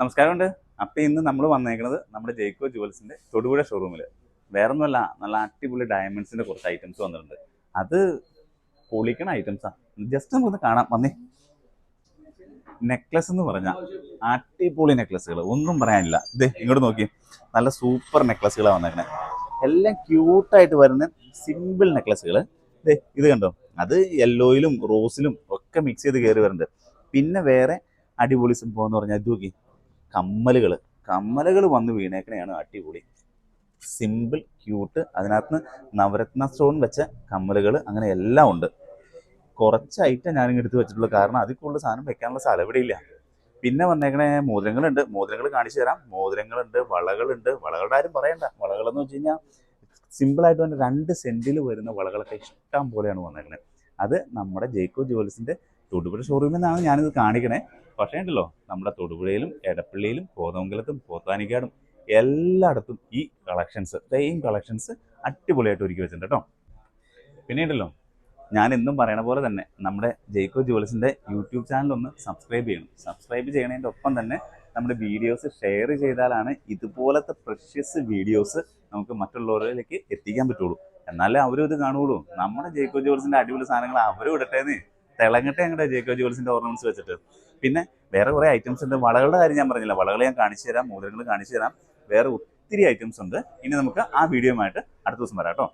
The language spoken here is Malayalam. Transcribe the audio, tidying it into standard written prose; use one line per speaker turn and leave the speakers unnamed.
നമസ്കാരമുണ്ട്. അപ്പം ഇന്ന് നമ്മൾ വന്നേക്കുന്നത് നമ്മുടെ ജയ്ക്കോ ജുവൽസിന്റെ തൊടുപുഴ ഷോറൂമിൽ. വേറൊന്നുമല്ല, നല്ല അടിപൊളി ഡയമണ്ട്സിന്റെ കുറച്ച് ഐറ്റംസ് വന്നിട്ടുണ്ട്. അത് പൊളിക്കണ ഐറ്റംസാണ്. ജസ്റ്റ് നമുക്കൊന്ന് കാണാം. വന്നേ. നെക്ലസ് എന്ന് പറഞ്ഞാൽ അടിപൊളി നെക്ലസുകൾ, ഒന്നും പറയാനില്ല. ഇത് ഇങ്ങോട്ട് നോക്കി, നല്ല സൂപ്പർ നെക്ലസുകളാണ് വന്നേക്കണേ. എല്ലാം ക്യൂട്ടായിട്ട് വരുന്ന സിമ്പിൾ നെക്ലസുകൾ. ഇത് കണ്ടോ, അത് യെല്ലോയിലും റോസിലും ഒക്കെ മിക്സ് ചെയ്ത് കയറി വരുന്നുണ്ട്. പിന്നെ വേറെ അടിപൊളി സംഭവം എന്ന് പറഞ്ഞാൽ ഇത് നോക്കി, കമ്മലുകൾ കമ്മലുകൾ വന്ന് വീണേക്കണെയാണ് അടിപൊളി. സിമ്പിൾ ക്യൂട്ട്, അതിനകത്ത് നവരത്ന സ്റ്റോൺ വെച്ച കമ്മലുകൾ, അങ്ങനെ എല്ലാം ഉണ്ട്. കുറച്ച് ഐറ്റം ഞാനിങ്ങ് എടുത്ത് വെച്ചിട്ടുള്ളൂ, കാരണം അതിൽ കൂടുതൽ സാധനം വെക്കാനുള്ള സ്ഥലം ഇവിടെ ഇല്ല. പിന്നെ വന്നേക്കണേ മോതിരങ്ങളുണ്ട്. മോതിരങ്ങൾ കാണിച്ചു തരാം. മോതിരങ്ങളുണ്ട്, വളകളുണ്ട്. വളകളുടെ ആരും പറയണ്ട. വളകളെന്ന് വെച്ച് കഴിഞ്ഞാൽ സിമ്പിളായിട്ട് തന്നെ 2 സെന്റിൽ വരുന്ന വളകളൊക്കെ ഇഷ്ടം പോലെയാണ് വന്നേക്കണത്. അത് നമ്മുടെ ജയ്ക്കോ ജുവൽസിന്റെ തൊടുപുഴ ഷോറൂമിൽ നിന്നാണ് ഞാനിത് കാണിക്കണേ. പക്ഷേ ഉണ്ടല്ലോ, നമ്മുടെ തൊടുപുഴയിലും എടപ്പള്ളിയിലും കോതമംഗലത്തും പോത്താനിക്കാടും എല്ലായിടത്തും ഈ കളക്ഷൻസ്, സെയിം കളക്ഷൻസ് അടിപൊളിയായിട്ട് ഒരുക്കി വെച്ചിട്ടുണ്ട് കേട്ടോ. പിന്നെ ഉണ്ടല്ലോ, ഞാൻ എന്നും പറയണ പോലെ തന്നെ നമ്മുടെ ജയ്ക്കോ ജുവൽസിന്റെ യൂട്യൂബ് ചാനൽ ഒന്ന് സബ്സ്ക്രൈബ് ചെയ്യണം. സബ്സ്ക്രൈബ് ചെയ്യണതിൻ്റെ ഒപ്പം തന്നെ നമ്മുടെ വീഡിയോസ് ഷെയർ ചെയ്താലാണ് ഇതുപോലത്തെ പ്രഷ്യസ് വീഡിയോസ് നമുക്ക് മറ്റുള്ളവരിലേക്ക് എത്തിക്കാൻ പറ്റുള്ളൂ. എന്നാലേ അവരും ഇത് കാണുള്ളൂ. നമ്മുടെ ജയ്ക്കോ ജുവൽസിന്റെ അടിപൊളി സാധനങ്ങൾ അവരും ഇടട്ടേന്ന്, തിളങ്ങട്ടെ ഞങ്ങളുടെ ജയ്ക്കോ ജുവൽസിന്റെ ഓർണമെന്റ്സ് വെച്ചിട്ട്. പിന്നെ വേറെ കുറേ ഐറ്റംസ് ഉണ്ട്. വളകളുടെ കാര്യം ഞാൻ പറഞ്ഞില്ല, വളകൾ ഞാൻ കാണിച്ചു തരാം, മോതിരങ്ങൾ കാണിച്ചു തരാം. വേറെ ഒത്തിരി ഐറ്റംസ് ഉണ്ട്. ഇനി നമുക്ക് ആ വീഡിയോയുമായിട്ട് അടുത്ത ദിവസം വരാം കേട്ടോ.